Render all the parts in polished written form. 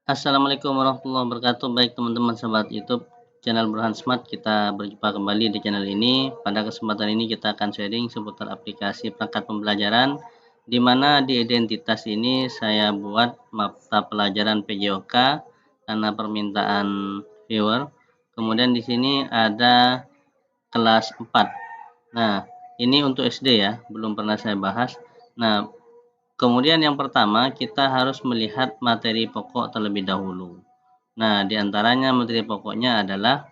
Assalamualaikum warahmatullahi wabarakatuh. Baik teman-teman sahabat YouTube channel Burhan Smart, kita berjumpa kembali di channel ini. Pada kesempatan ini kita akan sharing seputar aplikasi perangkat pembelajaran, di mana di identitas ini saya buat mata pelajaran PJOK karena permintaan viewer. Kemudian di sini ada kelas 4. Nah, ini untuk SD ya, belum pernah saya bahas. Nah, kemudian yang pertama, kita harus melihat materi pokok terlebih dahulu. Nah, diantaranya materi pokoknya adalah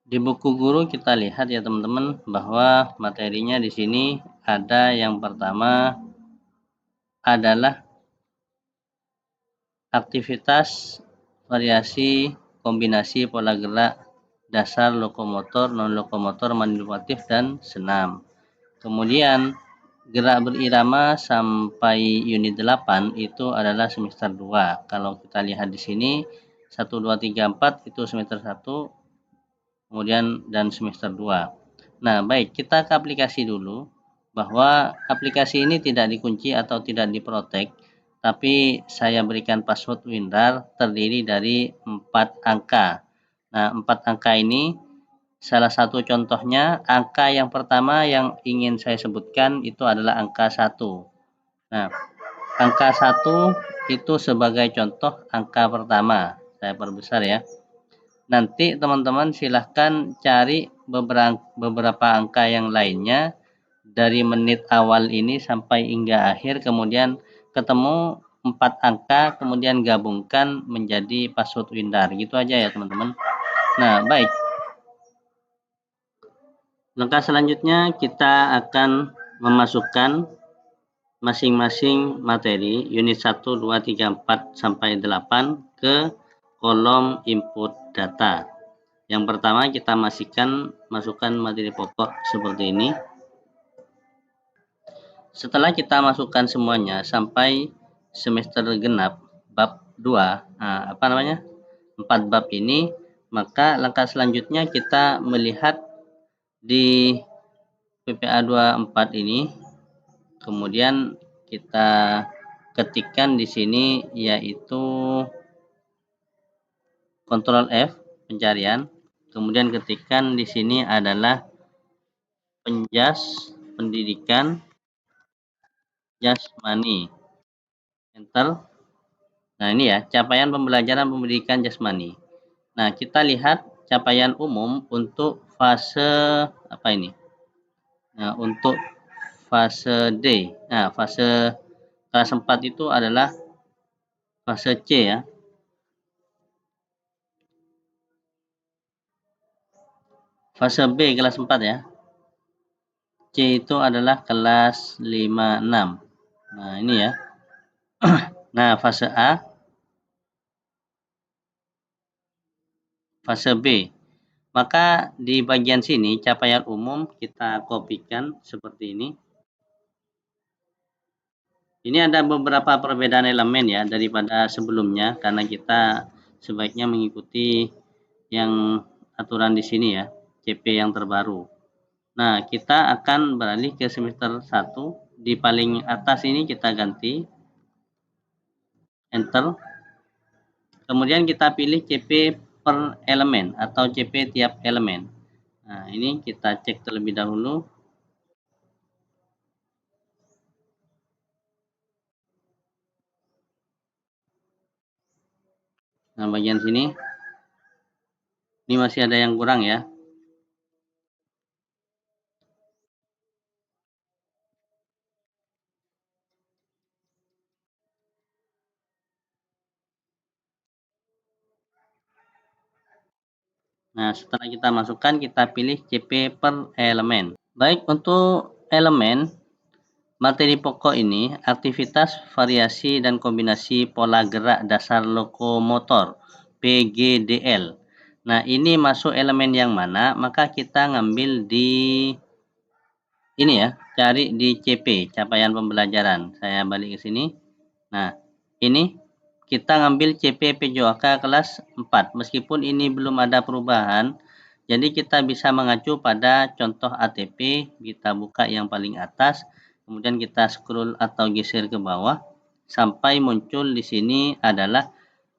di buku guru kita lihat ya teman-teman bahwa materinya di sini ada yang pertama adalah aktivitas, variasi, kombinasi pola gerak, dasar lokomotor, non-lokomotor, manipulatif, dan senam. Kemudian gerak berirama sampai unit 8 itu adalah semester 2. Kalau kita lihat di sini 1 2 3 4 itu semester 1, kemudian dan semester 2. Nah, baik, kita ke aplikasi dulu bahwa aplikasi ini tidak dikunci atau tidak diprotek, tapi saya berikan password WinRAR terdiri dari 4 angka. Nah, 4 angka ini salah satu contohnya, angka yang pertama yang ingin saya sebutkan itu adalah angka 1. Nah, angka 1 itu sebagai contoh angka pertama. Saya perbesar ya. Nanti teman-teman silahkan cari beberapa angka yang lainnya dari menit awal ini sampai hingga akhir, kemudian ketemu 4 angka, kemudian gabungkan menjadi password WinRAR. Gitu aja ya teman-teman. Nah, baik. Langkah selanjutnya kita akan memasukkan masing-masing materi unit 1, 2, 3, 4 sampai 8 ke kolom input data. Yang pertama kita masukkan materi pokok seperti ini. Setelah kita masukkan semuanya sampai semester genap bab 2, 4 bab ini, maka langkah selanjutnya kita melihat di PPA 24 ini, kemudian kita ketikkan di sini yaitu Ctrl F pencarian, kemudian ketikkan di sini adalah penjas pendidikan jasmani, enter. Nah, ini ya capaian pembelajaran pendidikan jasmani. Nah, kita lihat capaian umum untuk fase apa ini? Nah, untuk fase D. Nah, fase kelas 4 itu adalah fase C ya. Fase B kelas 4 ya. C itu adalah kelas 5, 6. Nah, ini ya. Nah, fase A, fase B. Maka di bagian sini capaian umum kita kopikan seperti ini. Ini ada beberapa perbedaan elemen ya daripada sebelumnya karena kita sebaiknya mengikuti yang aturan di sini ya, CP yang terbaru. Nah, kita akan beralih ke semester 1. Di paling atas ini kita ganti enter. Kemudian kita pilih CP per elemen atau CP tiap elemen. Nah, ini kita cek terlebih dahulu. Nah, bagian sini ini masih ada yang kurang ya. Nah, setelah kita masukkan, kita pilih CP per elemen. Baik, untuk elemen materi pokok ini, aktivitas, variasi, dan kombinasi pola gerak dasar lokomotor, PGDL. Nah, ini masuk elemen yang mana? Maka kita ngambil di ini ya, cari di CP, capaian pembelajaran. Saya balik ke sini. Nah, ini kita ngambil CP PJOK kelas 4. Meskipun ini belum ada perubahan, jadi kita bisa mengacu pada contoh ATP, kita buka yang paling atas, kemudian kita scroll atau geser ke bawah sampai muncul di sini adalah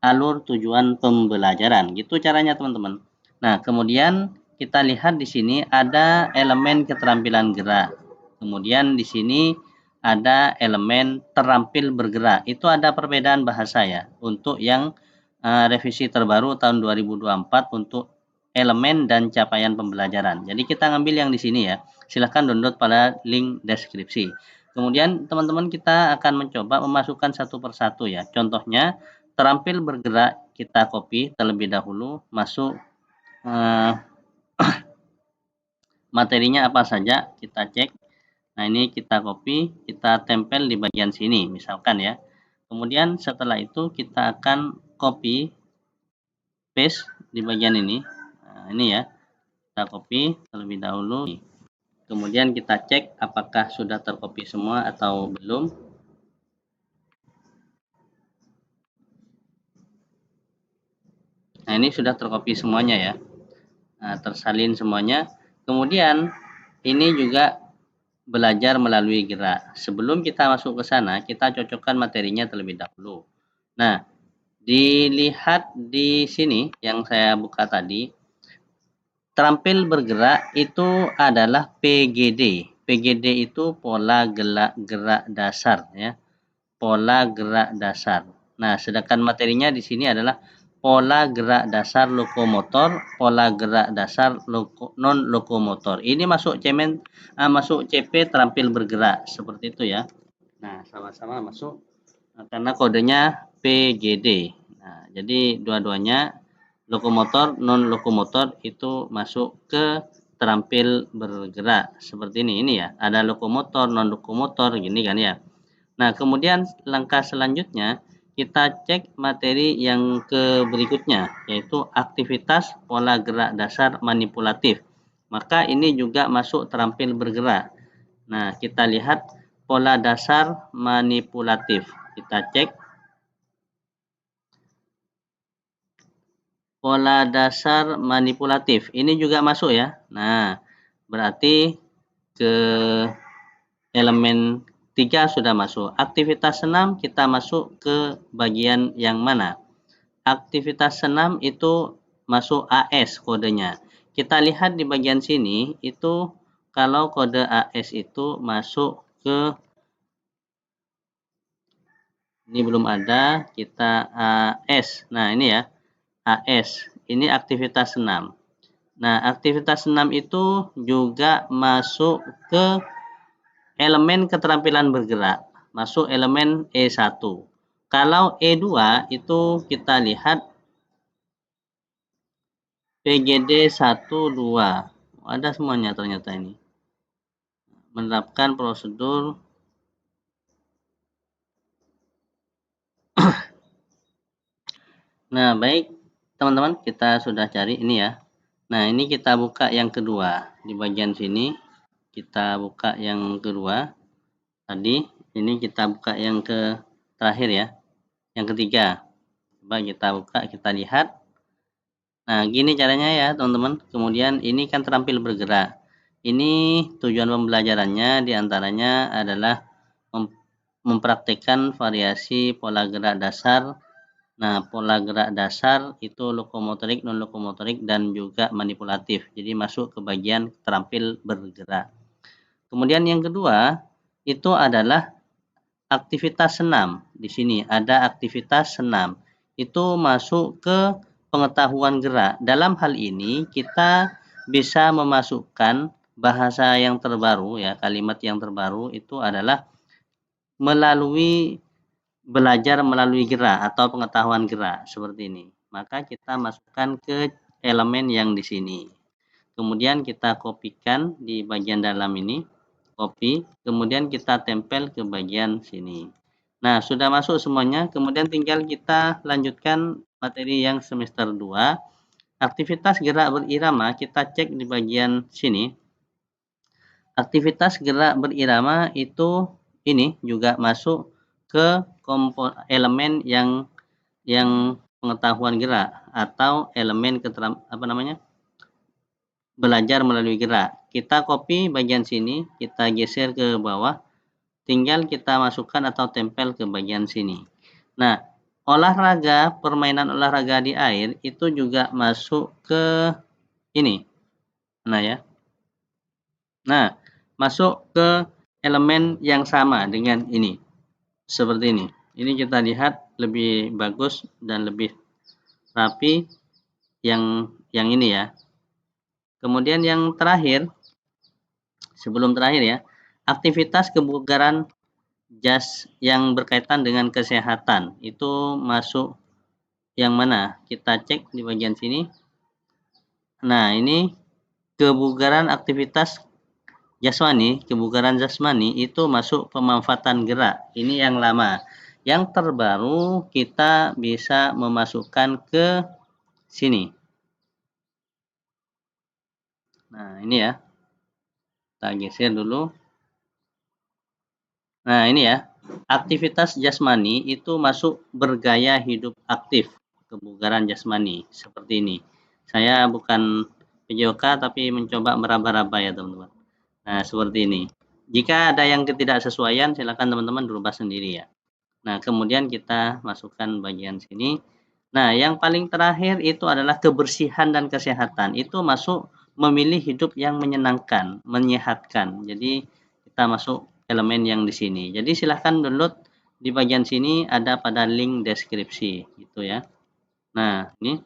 alur tujuan pembelajaran. Gitu caranya teman-teman. Nah, kemudian kita lihat di sini ada elemen keterampilan gerak. Kemudian di sini ada elemen terampil bergerak. Itu ada perbedaan bahasa ya. Untuk yang revisi terbaru tahun 2024 untuk elemen dan capaian pembelajaran. Jadi kita ngambil yang di sini ya. Silahkan download pada link deskripsi. Kemudian teman-teman kita akan mencoba memasukkan satu persatu ya. Contohnya terampil bergerak kita copy terlebih dahulu, masuk materinya apa saja kita cek. Nah ini kita copy, kita tempel di bagian sini misalkan ya. Kemudian setelah itu kita akan copy paste di bagian ini. Nah, ini ya, kita copy terlebih dahulu. Kemudian kita cek apakah sudah tercopy semua atau belum. Nah ini sudah tercopy semuanya ya. Nah, tersalin semuanya. Kemudian ini juga belajar melalui gerak. Sebelum kita masuk ke sana, kita cocokkan materinya terlebih dahulu. Nah, dilihat di sini yang saya buka tadi, terampil bergerak itu adalah PGD. PGD itu pola gerak dasar ya. Pola gerak dasar. Nah, sedangkan materinya di sini adalah pola gerak dasar lokomotor, pola gerak dasar non lokomotor. Ini masuk masuk CP terampil bergerak seperti itu ya. Nah, sama-sama masuk karena kodenya PGD. Nah, jadi dua-duanya lokomotor non lokomotor itu masuk ke terampil bergerak seperti ini. Ini ya, ada lokomotor non lokomotor gini kan ya. Nah, kemudian langkah selanjutnya kita cek materi yang ke berikutnya, yaitu aktivitas pola gerak dasar manipulatif. Maka ini juga masuk terampil bergerak. Nah, kita lihat pola dasar manipulatif. Kita cek pola dasar manipulatif. Ini juga masuk ya. Nah, berarti ke elemen 3 sudah masuk. Aktivitas senam kita masuk ke bagian yang mana? Aktivitas senam itu masuk AS kodenya. Kita lihat di bagian sini itu kalau kode AS itu masuk ke ini belum ada, kita AS. Nah, ini ya. AS. Ini aktivitas senam. Nah, aktivitas senam itu juga masuk ke elemen keterampilan bergerak, masuk elemen E1. Kalau E2 itu kita lihat PGD 1, 2. Ada semuanya ternyata ini. Menerapkan prosedur Nah, baik teman-teman, kita sudah cari ini ya. Nah, ini kita buka yang kedua. Di bagian sini kita buka yang kedua. Tadi ini kita buka yang terakhir ya. Yang ketiga. Coba kita buka, kita lihat. Nah, gini caranya ya, teman-teman. Kemudian ini kan terampil bergerak. Ini tujuan pembelajarannya diantaranya adalah mempraktikkan variasi pola gerak dasar. Nah, pola gerak dasar itu lokomotorik, non lokomotorik, dan juga manipulatif. Jadi masuk ke bagian terampil bergerak. Kemudian yang kedua itu adalah aktivitas senam. Di sini ada aktivitas senam. Itu masuk ke pengetahuan gerak. Dalam hal ini kita bisa memasukkan bahasa yang terbaru ya, kalimat yang terbaru itu adalah belajar melalui gerak atau pengetahuan gerak seperti ini. Maka kita masukkan ke elemen yang di sini. Kemudian kita kopikan di bagian dalam ini, copy, kemudian kita tempel ke bagian sini. Nah, sudah masuk semuanya, kemudian tinggal kita lanjutkan materi yang semester 2. Aktivitas gerak berirama kita cek di bagian sini. Aktivitas gerak berirama itu ini juga masuk ke elemen yang pengetahuan gerak atau elemen belajar melalui gerak. Kita copy bagian sini, kita geser ke bawah, tinggal kita masukkan atau tempel ke bagian sini. Nah, olahraga, permainan olahraga di air itu juga masuk ke ini. Nah ya. Nah, masuk ke elemen yang sama dengan ini. Seperti ini. Ini kita lihat lebih bagus dan lebih rapi yang ini ya. Kemudian yang terakhir, sebelum terakhir ya, aktivitas kebugaran yang berkaitan dengan kesehatan itu masuk yang mana? Kita cek di bagian sini. Nah, ini kebugaran aktivitas jasmani, kebugaran jasmani itu masuk pemanfaatan gerak. Ini yang lama. Yang terbaru kita bisa memasukkan ke sini. Nah, ini ya. Kita geser dulu. Nah, ini ya. Aktivitas jasmani itu masuk bergaya hidup aktif, kebugaran jasmani seperti ini. Saya bukan PJOK tapi mencoba meraba-raba ya, teman-teman. Nah, seperti ini. Jika ada yang ketidaksesuaian, silakan teman-teman berubah sendiri ya. Nah, kemudian kita masukkan bagian sini. Nah, yang paling terakhir itu adalah kebersihan dan kesehatan. Itu masuk memilih hidup yang menyenangkan, menyehatkan. Jadi, kita masuk elemen yang di sini. Jadi, silahkan download di bagian sini ada pada link deskripsi. Gitu ya. Nah, ini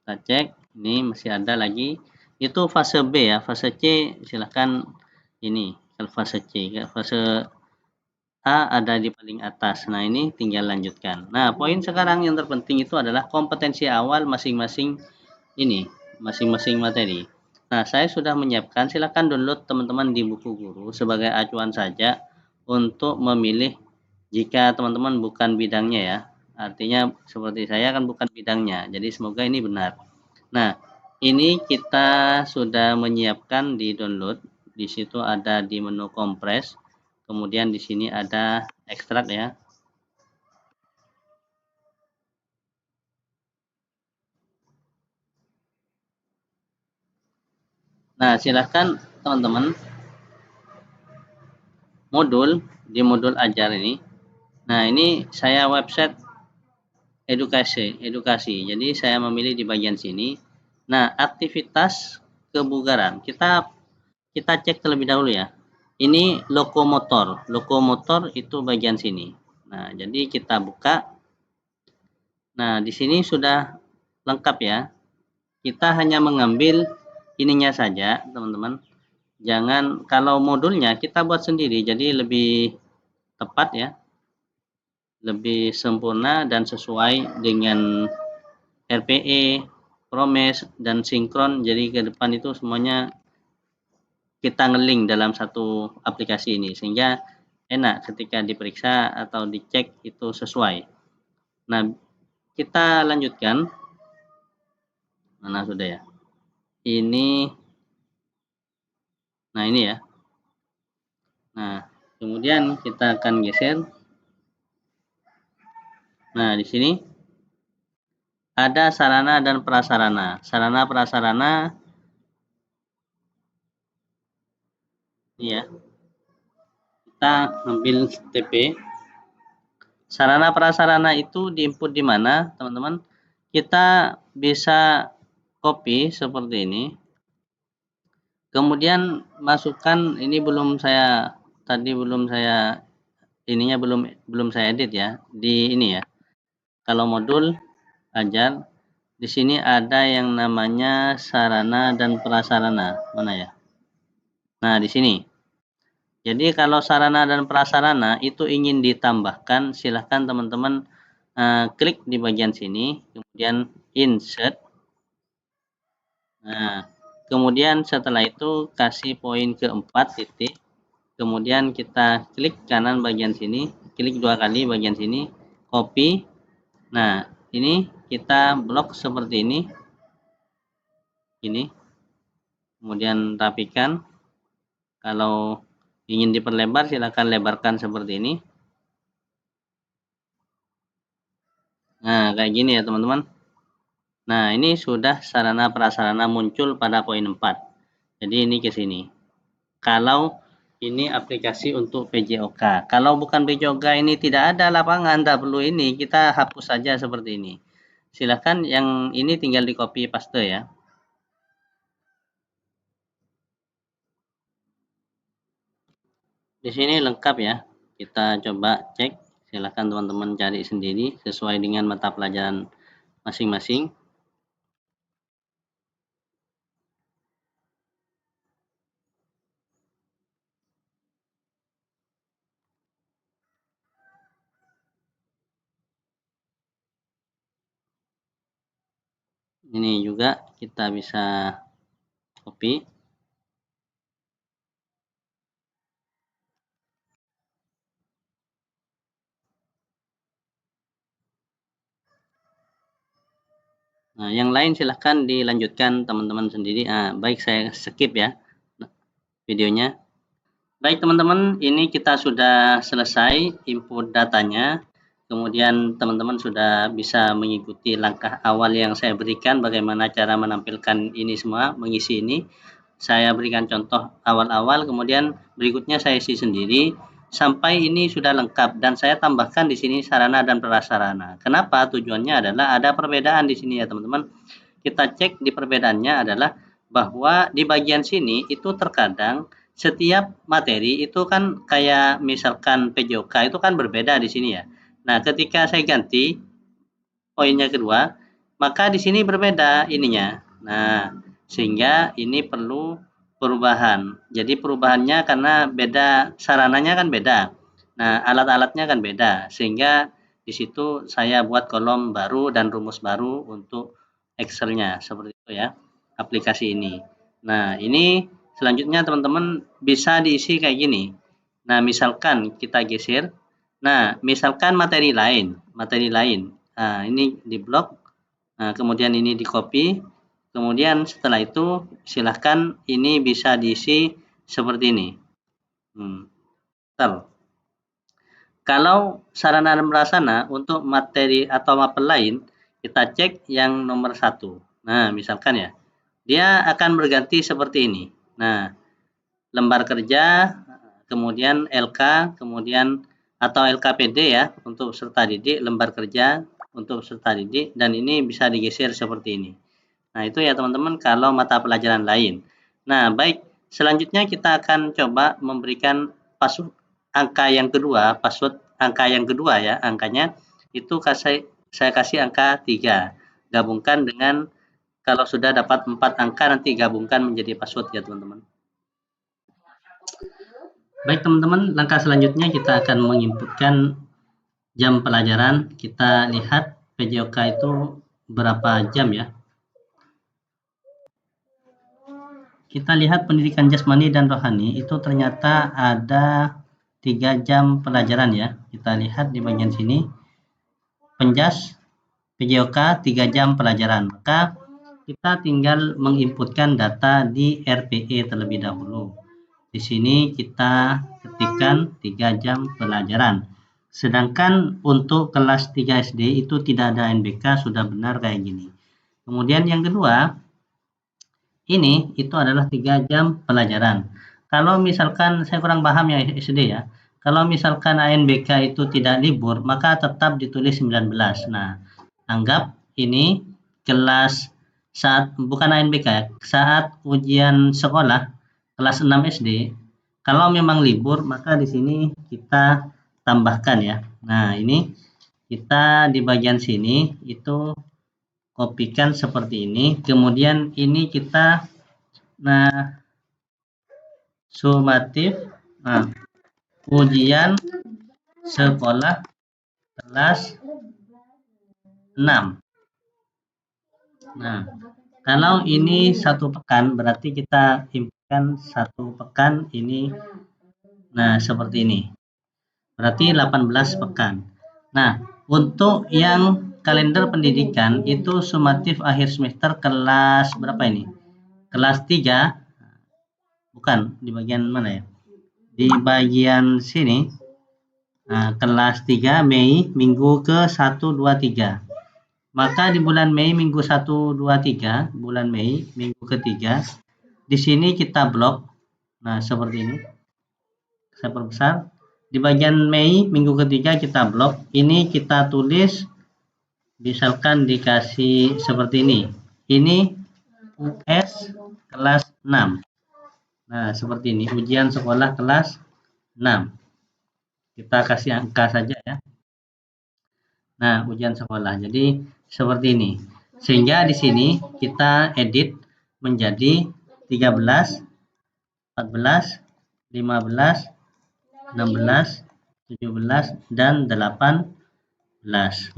kita cek. Ini masih ada lagi. Itu fase B ya. Fase C silahkan ini. Kalau fase C. Fase A ada di paling atas. Nah, ini tinggal lanjutkan. Nah, poin sekarang yang terpenting itu adalah kompetensi awal masing-masing ini, masing-masing materi. Nah, saya sudah menyiapkan, silakan download teman-teman di buku guru sebagai acuan saja untuk memilih jika teman-teman bukan bidangnya ya. Artinya seperti saya kan bukan bidangnya. Jadi semoga ini benar. Nah, ini kita sudah menyiapkan di download. Di situ ada di menu kompres. Kemudian di sini ada ekstrak ya. Nah, silahkan teman-teman modul ajar ini. Nah, ini saya website edukasi. Jadi saya memilih di bagian sini. Nah, aktivitas kebugaran. Kita cek terlebih dahulu ya. Ini lokomotor. Lokomotor itu bagian sini. Nah, jadi kita buka. Nah, di sini sudah lengkap ya. Kita hanya mengambil ininya saja, teman-teman. Jangan, kalau modulnya kita buat sendiri, jadi lebih tepat ya, lebih sempurna dan sesuai dengan RPE, Promes, dan sinkron. Jadi ke depan itu semuanya kita ngeling dalam satu aplikasi ini, sehingga enak ketika diperiksa atau dicek itu sesuai. Nah, kita lanjutkan. Mana sudah ya? Ini, nah ini ya. Nah, kemudian kita akan geser. Nah, di sini ada sarana dan prasarana. Sarana prasarana ini ya. Kita ambil TP. Sarana prasarana itu diinput di mana, teman-teman? Kita bisa copy seperti ini. Kemudian masukkan, ini belum saya ininya belum saya edit ya. Di ini ya. Kalau modul ajar, di sini ada yang namanya sarana dan prasarana. Mana ya? Nah, di sini. Jadi kalau sarana dan prasarana itu ingin ditambahkan, silahkan teman-teman klik di bagian sini, kemudian insert. Nah, kemudian setelah itu kasih poin keempat titik. Kemudian kita klik kanan bagian sini, klik 2 kali bagian sini, copy. Nah, ini kita blok seperti ini. Ini. Kemudian rapikan. Kalau ingin diperlebar, silakan lebarkan seperti ini. Nah, kayak gini ya teman-teman. Nah, ini sudah sarana prasarana muncul pada poin 4. Jadi ini ke sini. Kalau ini aplikasi untuk PJOK. Kalau bukan PJOK ini tidak ada lapangan, tak perlu ini, kita hapus saja seperti ini. Silakan yang ini tinggal di copy paste ya. Di sini lengkap ya. Kita coba cek. Silakan teman-teman cari sendiri sesuai dengan mata pelajaran masing-masing. Ini juga kita bisa copy. Nah, yang lain silahkan dilanjutkan teman-teman sendiri. Baik, saya skip ya videonya. Baik teman-teman, ini kita sudah selesai input datanya. Kemudian teman-teman sudah bisa mengikuti langkah awal yang saya berikan bagaimana cara menampilkan ini semua, mengisi ini. Saya berikan contoh awal-awal, kemudian berikutnya saya isi sendiri sampai ini sudah lengkap dan saya tambahkan di sini sarana dan prasarana. Kenapa? Tujuannya adalah ada perbedaan di sini ya teman-teman. Kita cek di perbedaannya adalah bahwa di bagian sini itu terkadang setiap materi itu kan kayak misalkan PJOK itu kan berbeda di sini ya. Nah, ketika saya ganti poinnya kedua, maka di sini berbeda ininya. Nah, sehingga ini perlu perubahan. Jadi perubahannya karena beda sarananya kan beda. Nah, alat-alatnya kan beda. Sehingga di situ saya buat kolom baru dan rumus baru untuk Excel-nya seperti itu ya. Aplikasi ini. Nah, ini selanjutnya teman-teman bisa diisi kayak gini. Nah, misalkan kita geser. Nah, misalkan materi lain. Nah, ini di blok. Nah, kemudian ini di copy. Kemudian setelah itu silahkan ini bisa diisi seperti ini. Kalau sarana dan prasarana untuk materi atau mapel lain, kita cek yang nomor 1. Nah, misalkan ya, dia akan berganti seperti ini. Nah, lembar kerja, kemudian LK, kemudian atau LKPD ya untuk peserta didik, lembar kerja untuk peserta didik, dan ini bisa digeser seperti ini. Nah, itu ya teman-teman kalau mata pelajaran lain. Nah, baik, selanjutnya kita akan coba memberikan password angka yang kedua, password angka yang kedua ya, angkanya itu saya kasih angka 3. Gabungkan dengan kalau sudah dapat 4 angka nanti gabungkan menjadi password ya teman-teman. Baik teman-teman, langkah selanjutnya kita akan menginputkan jam pelajaran. Kita lihat PJOK itu berapa jam ya. Kita lihat pendidikan jasmani dan rohani itu ternyata ada 3 jam pelajaran ya. Kita lihat di bagian sini. Penjas PJOK 3 jam pelajaran. Maka kita tinggal menginputkan data di RPE terlebih dahulu. Di sini kita ketikkan 3 jam pelajaran. Sedangkan untuk kelas 3 SD itu tidak ada NBK, sudah benar kayak gini. Kemudian yang kedua, ini itu adalah 3 jam pelajaran. Kalau misalkan saya kurang paham ya SD ya. Kalau misalkan ANBK itu tidak libur, maka tetap ditulis 19. Nah, anggap ini kelas saat bukan ANBK ya, saat ujian sekolah kelas 6 SD. Kalau memang libur, maka di sini kita tambahkan ya. Nah, ini kita di bagian sini itu kopikan seperti ini. Kemudian ini kita sumatif ujian sekolah kelas 6. Nah, kalau ini 1 pekan berarti kita inputkan 1 pekan ini. Nah, seperti ini. Berarti 18 pekan. Nah, untuk yang kalender pendidikan itu sumatif akhir semester kelas berapa ini? Kelas 3. Bukan, di bagian mana ya? Di bagian sini. Nah, kelas 3 Mei minggu ke 1, 2, 3. Maka di bulan Mei minggu 1, 2, 3, bulan Mei minggu ketiga, di sini kita blok. Nah, seperti ini. Saya perbesar. Di bagian Mei minggu ketiga kita blok. Ini kita tulis, misalkan dikasih seperti ini. Ini US kelas 6. Nah, seperti ini. Ujian sekolah kelas 6. Kita kasih angka saja ya. Nah, ujian sekolah. Jadi seperti ini. Sehingga di sini kita edit menjadi 13, 14, 15, 16, 17, dan 18.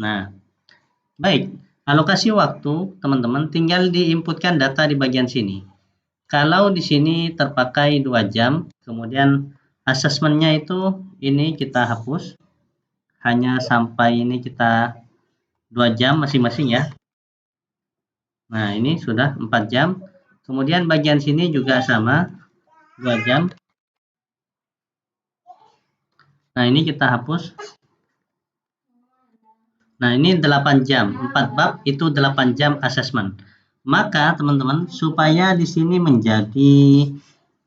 Nah, baik. Alokasi waktu, teman-teman, tinggal diinputkan data di bagian sini. Kalau di sini terpakai 2 jam, kemudian asesmennya itu ini kita hapus. Hanya sampai ini kita 2 jam masing-masing ya. Nah, ini sudah 4 jam. Kemudian bagian sini juga sama, 2 jam. Nah, ini kita hapus. Nah, ini 8 jam. 4 bab itu 8 jam asesmen. Maka, teman-teman, supaya di sini menjadi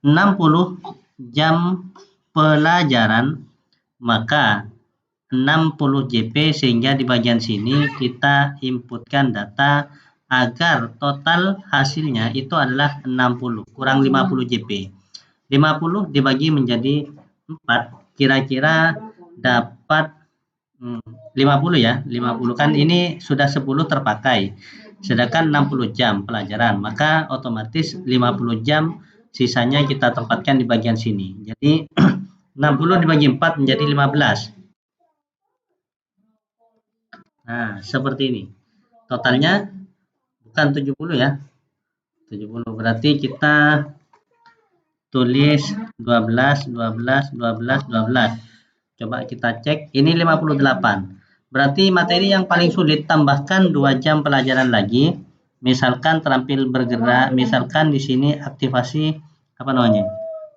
60 jam pelajaran, maka 60 JP, sehingga di bagian sini kita inputkan data agar total hasilnya itu adalah 60 kurang 50 JP. 50 dibagi menjadi 4, kira-kira dapat 50 ya. 50 kan ini sudah 10 terpakai. Sedangkan 60 jam pelajaran, maka otomatis 50 jam sisanya kita tempatkan di bagian sini. Jadi 60 dibagi 4 menjadi 15. Nah, seperti ini. Totalnya bukan 70 ya. 70 berarti kita tulis 12, 12, 12, 12. Coba kita cek, ini 58. Berarti materi yang paling sulit tambahkan 2 jam pelajaran lagi. Misalkan terampil bergerak, misalkan di sini aktivasi apa namanya.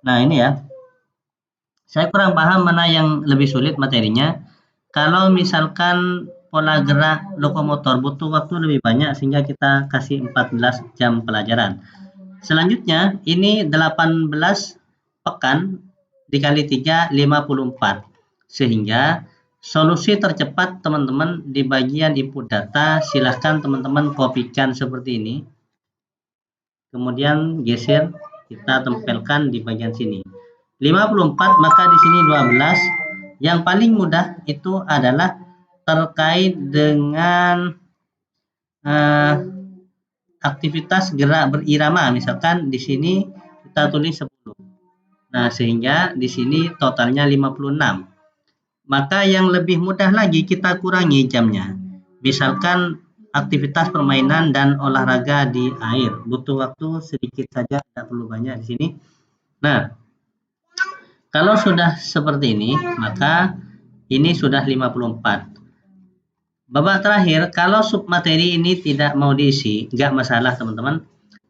Nah, ini ya. Saya kurang paham mana yang lebih sulit materinya. Kalau misalkan pola gerak lokomotor butuh waktu lebih banyak sehingga kita kasih 14 jam pelajaran. Selanjutnya ini 18 pekan dikali 3, 54. Sehingga solusi tercepat teman-teman di bagian input data, silahkan teman-teman kopikan seperti ini. Kemudian geser, kita tempelkan di bagian sini. 54 maka di sini 12. Yang paling mudah itu adalah terkait dengan aktivitas gerak berirama. Misalkan di sini kita tulis 10. Nah, sehingga di sini totalnya 56. Maka yang lebih mudah lagi kita kurangi jamnya. Misalkan aktivitas permainan dan olahraga di air. Butuh waktu sedikit saja, tidak perlu banyak di sini. Nah, kalau sudah seperti ini, maka ini sudah 54. Babak terakhir, kalau submateri ini tidak mau diisi, nggak masalah teman-teman.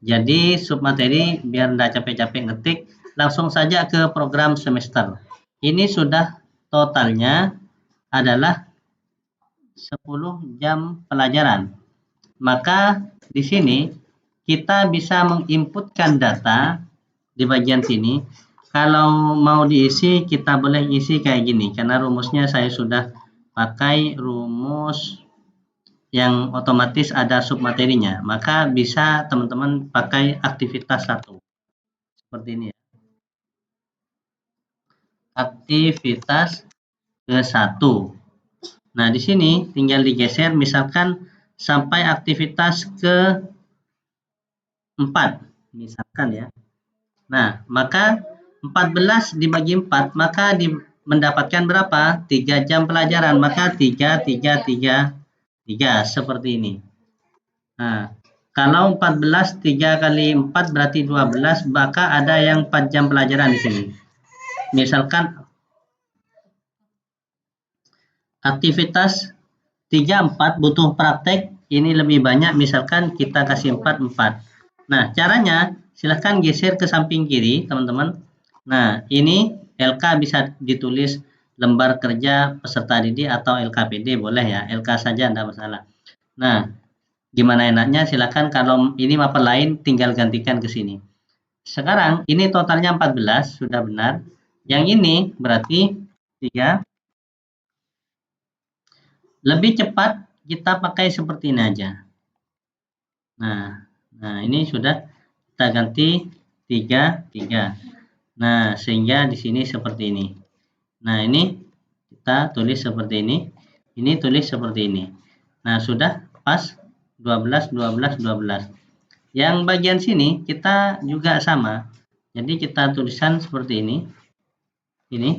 Jadi submateri biar nggak capek-capek ngetik, langsung saja ke program semester. Ini sudah totalnya adalah 10 jam pelajaran. Maka di sini kita bisa menginputkan data di bagian sini. Kalau mau diisi, kita boleh isi kayak gini, karena rumusnya saya sudah pakai rumus yang otomatis ada submaterinya. Maka bisa teman-teman pakai aktivitas 1. Seperti ini ya. Aktivitas ke-1. Nah, di sini tinggal digeser, misalkan sampai aktivitas ke-4. Misalkan ya. Nah, maka 14 dibagi 4, maka mendapatkan berapa? 3 jam pelajaran, maka 3, 3, 3, 3, seperti ini. Nah, kalau 14, 3 kali 4 berarti 12, maka ada yang 4 jam pelajaran di sini. Misalkan aktivitas 3, 4 butuh praktek, ini lebih banyak, misalkan kita kasih 4, 4. Nah, caranya silahkan geser ke samping kiri, teman-teman. Nah, ini LK bisa ditulis lembar kerja peserta didik atau LKPD, boleh ya, LK saja tidak masalah. Nah, gimana enaknya silahkan, kalau ini mapel lain tinggal gantikan ke sini. Sekarang ini totalnya 14, sudah benar. Yang ini berarti 3. Lebih cepat kita pakai seperti ini aja. Nah ini sudah kita ganti 3, 3. Nah, sehingga di sini seperti ini. Nah, ini kita tulis seperti ini tulis seperti ini. Nah, sudah pas 12, 12, 12. Yang bagian sini kita juga sama. Jadi kita tulisan seperti ini. Ini.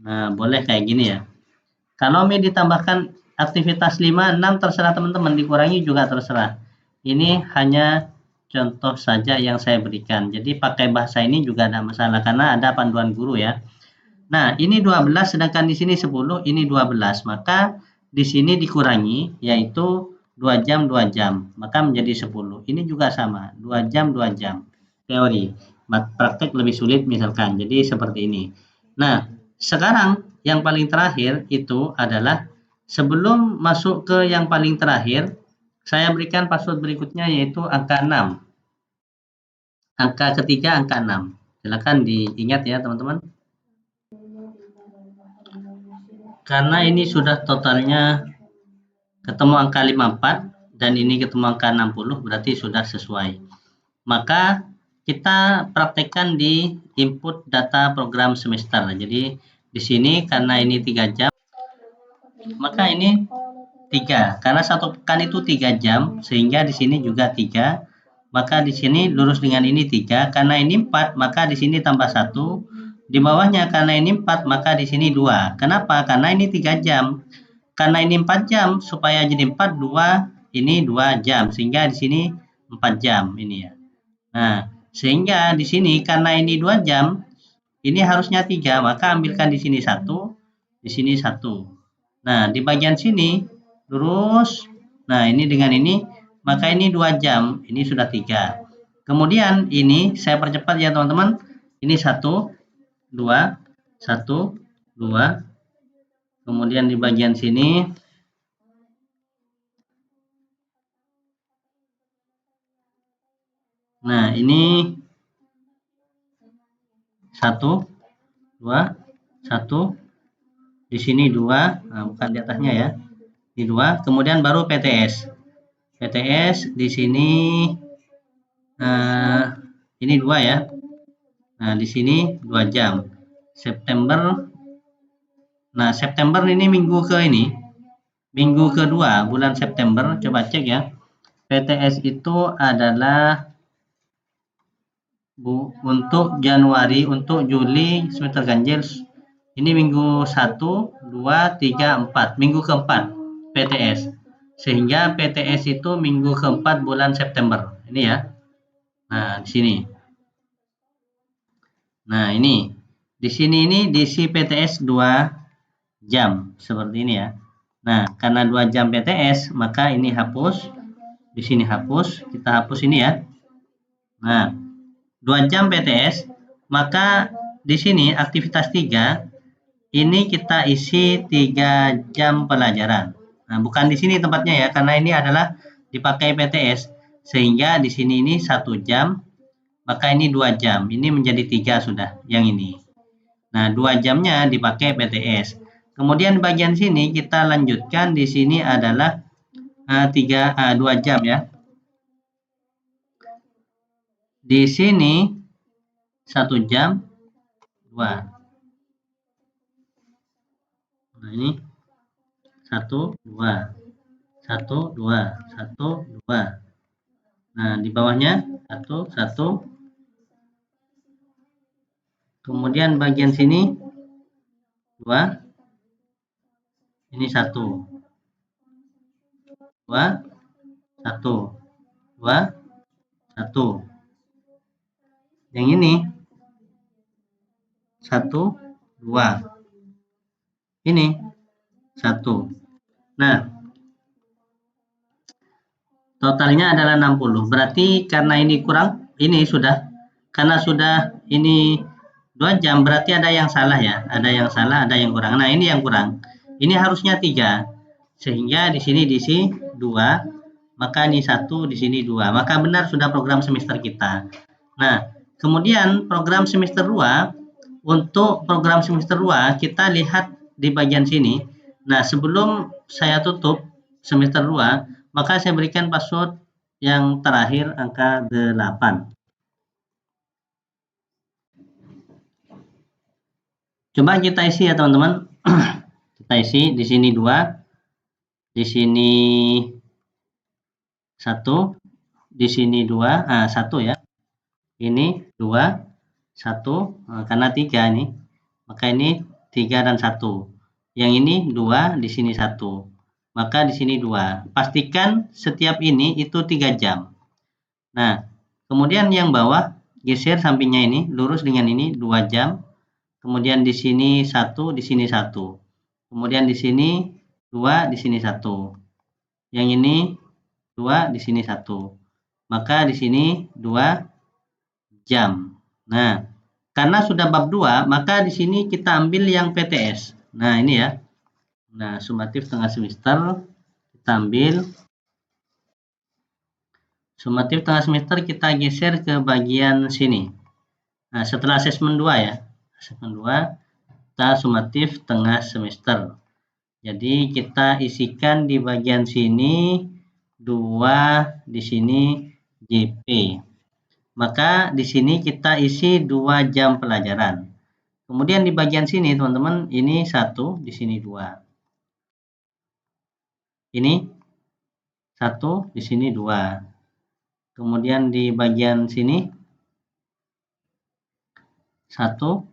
Nah, boleh kayak gini ya. Kalau ditambahkan aktivitas 5, 6 terserah teman-teman, dikurangi juga terserah. Ini hanya contoh saja yang saya berikan. Jadi pakai bahasa ini juga ada masalah karena ada panduan guru ya. Nah, ini 12 sedangkan di sini 10, ini 12. Maka di sini dikurangi yaitu 2 jam 2 jam, maka menjadi 10. Ini juga sama, 2 jam 2 jam. Teori. Praktek lebih sulit misalkan. Jadi seperti ini. Nah, sekarang yang paling terakhir itu adalah sebelum masuk ke yang paling terakhir, saya berikan password berikutnya yaitu angka 6. Angka ketiga angka 6. Silakan diingat ya teman-teman. Karena ini sudah totalnya ketemu angka 54 dan ini ketemu angka 60 berarti sudah sesuai. Maka kita praktekkan di input data program semester. Jadi di sini karena ini 3 jam, maka ini 3. Karena satu pekan itu 3 jam, sehingga di sini juga 3. Maka di sini lurus dengan ini 3. Karena ini 4, maka di sini tambah 1. Di bawahnya karena ini 4, maka di sini 2. Kenapa? Karena ini 3 jam. Karena ini 4 jam, supaya jadi 4, 2, ini 2 jam. Sehingga di sini 4 jam ini ya. Nah, sehingga di sini karena ini 2 jam, ini harusnya 3, maka ambilkan di sini 1, di sini 1. Nah, di bagian sini lurus. Nah, ini dengan ini, maka ini 2 jam, ini sudah 3. Kemudian ini saya percepat ya teman-teman. Ini 1, 2, 1, 2. Kemudian di bagian sini nah, ini 1, 2, 1. Di sini 2, nah, bukan di atasnya ya. Di 2, kemudian baru PTS. PTS di sini ini 2 ya. Nah, di sini 2 jam. September. Nah, September ini minggu ke ini. Minggu kedua bulan September, coba cek ya. PTS itu adalah untuk Januari, untuk Juli semester ganjil. Ini minggu 1, 2, 3, 4. Minggu keempat PTS. Sehingga PTS itu minggu keempat bulan September. Ini ya. Nah, di sini. Nah, ini. Di sini ini diisi PTS 2 jam. Seperti ini ya. Nah, karena 2 jam PTS, maka ini hapus. Di sini hapus. Kita hapus ini ya. Nah, 2 jam PTS, maka di sini aktivitas 3, ini kita isi 3 jam pelajaran. Nah, bukan di sini tempatnya ya, karena ini adalah dipakai PTS. Sehingga di sini ini 1 jam, maka ini 2 jam. Ini menjadi 3 sudah, yang ini. Nah, 2 jamnya dipakai PTS. Kemudian bagian sini kita lanjutkan, di sini adalah 2 jam ya. Di sini 1 jam 2. Nah, ini 1, 2. 1, 2. 1, 2. Nah, di bawahnya 1, 1. Kemudian bagian sini 2. Ini 1. 2, 1. 2, 1. Yang ini 1, 2. Ini 1. Nah, totalnya adalah 60. Berarti karena ini kurang, ini sudah. Karena sudah ini 2 jam, berarti ada yang salah ya. Ada yang salah, ada yang kurang. Nah, ini yang kurang. Ini harusnya 3. Sehingga di sini diisi 2. maka ini 1, di sini 2. Maka benar sudah program semester kita. Nah, kemudian program semester 2, untuk program semester 2 kita lihat di bagian sini. Nah, sebelum saya tutup semester 2, maka saya berikan password yang terakhir angka 8. Coba kita isi ya teman-teman. Kita isi di sini 2, di sini 1, di sini 2, 1 ya. Ini 2, 1, karena 3 ini. Maka ini 3 dan 1. Yang ini 2, di sini 1. Maka di sini 2. Pastikan setiap ini itu 3 jam. Nah, kemudian yang bawah geser sampingnya ini lurus dengan ini 2 jam. Kemudian di sini 1, di sini 1. Kemudian di sini 2, di sini 1. Yang ini 2, di sini 1. Maka di sini 2 jam. Nah, karena sudah bab 2, maka di sini kita ambil yang PTS. Nah, ini ya. Nah, sumatif tengah semester kita ambil. Sumatif tengah semester kita geser ke bagian sini. Nah, setelah asesmen 2 ya. Asesmen 2, kita sumatif tengah semester. Jadi kita isikan di bagian sini 2, di sini JP. Maka di sini kita isi 2 jam pelajaran. Kemudian di bagian sini teman-teman, ini 1, di sini 2. Ini 1, di sini 2. Kemudian di bagian sini 1,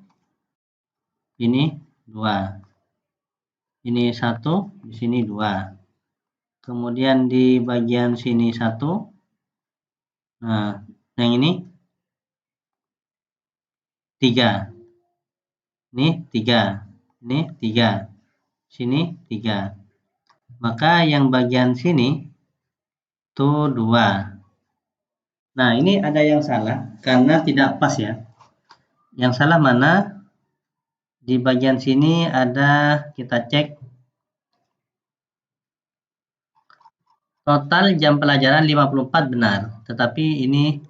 ini 2. Ini 1, di sini 2. Kemudian di bagian sini 1. Nah, yang ini 3. Ini 3. Ini 3. Sini 3. Maka yang bagian sini itu 2. Nah, ini ada yang salah karena tidak pas ya. Yang salah mana? Di bagian sini ada, kita cek total jam pelajaran 54 benar, tetapi ini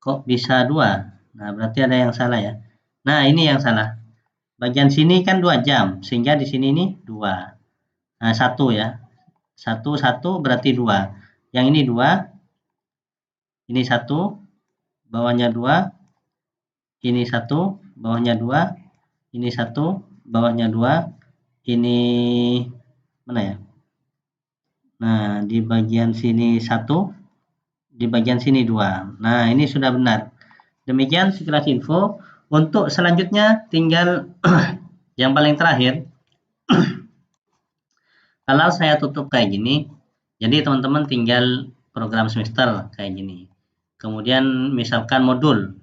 kok bisa 2. Nah, berarti ada yang salah ya. Nah, ini yang salah. Bagian sini kan 2 jam, sehingga di sini ini 2. Nah, 1 ya. 1 berarti 2. Yang ini 2, ini 1, bawahnya 2, ini 1, bawahnya 2, ini 1, bawahnya 2, ini mana ya? Nah, di bagian sini 1, di bagian sini 2. Nah, ini sudah benar. Demikian sekilas info. Untuk selanjutnya tinggal yang paling terakhir. Kalau saya tutup kayak gini, jadi teman-teman tinggal program semester kayak gini. Kemudian misalkan modul.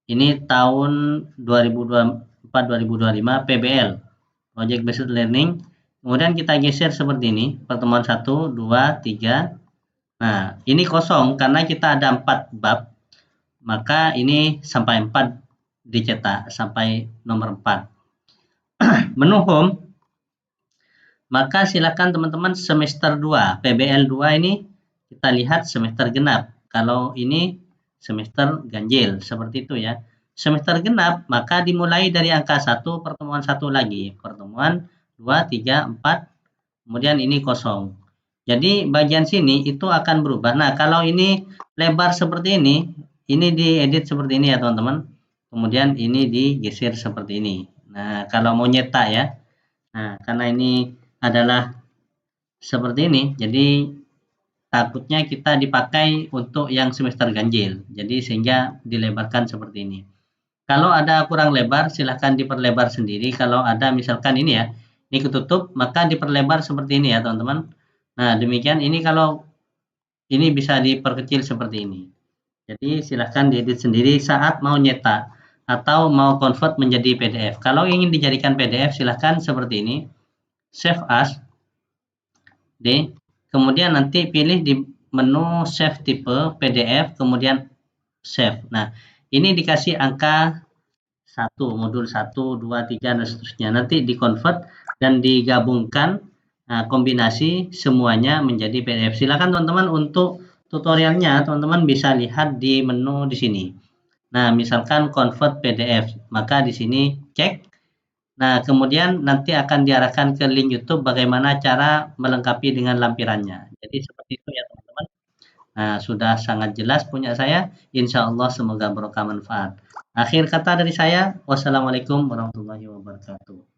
Ini tahun 2024-2025 PBL, Project Based Learning. Kemudian kita geser seperti ini, pertemuan 1, 2, 3. Nah, ini kosong karena kita ada 4 bab. Maka ini sampai 4 dicetak, sampai nomor 4. Menu home, maka silakan teman-teman semester 2, PBL 2 ini kita lihat semester genap. Kalau ini semester ganjil, seperti itu ya. Semester genap, maka dimulai dari angka 1, pertemuan 1 lagi. Pertemuan 2, 3, 4, kemudian ini kosong. Jadi bagian sini itu akan berubah. Nah, kalau ini lebar seperti ini diedit seperti ini ya teman-teman. Kemudian ini digeser seperti ini. Nah, kalau mau nyetak ya. Nah, karena ini adalah seperti ini, jadi takutnya kita dipakai untuk yang semester ganjil. Jadi sehingga dilebarkan seperti ini. Kalau ada kurang lebar, silahkan diperlebar sendiri. Kalau ada misalkan ini ya, ini ketutup, maka diperlebar seperti ini ya teman-teman. Nah, demikian ini kalau ini bisa diperkecil seperti ini. Jadi silahkan diedit sendiri saat mau nyetak atau mau convert menjadi PDF. Kalau ingin dijadikan PDF, silahkan seperti ini. Save as. D. Kemudian nanti pilih di menu save tipe PDF, kemudian save. Nah, ini dikasih angka 1, modul 1, 2, 3, dan seterusnya. Nanti di-convert dan digabungkan Nah, kombinasi semuanya menjadi PDF. Silakan teman-teman untuk tutorialnya, teman-teman bisa lihat di menu di sini. Nah, misalkan convert PDF, maka di sini cek. Nah, kemudian nanti akan diarahkan ke link YouTube bagaimana cara melengkapi dengan lampirannya. Jadi seperti itu ya teman-teman. Nah, sudah sangat jelas punya saya. Insya Allah semoga berkah manfaat. Akhir kata dari saya, wassalamualaikum warahmatullahi wabarakatuh.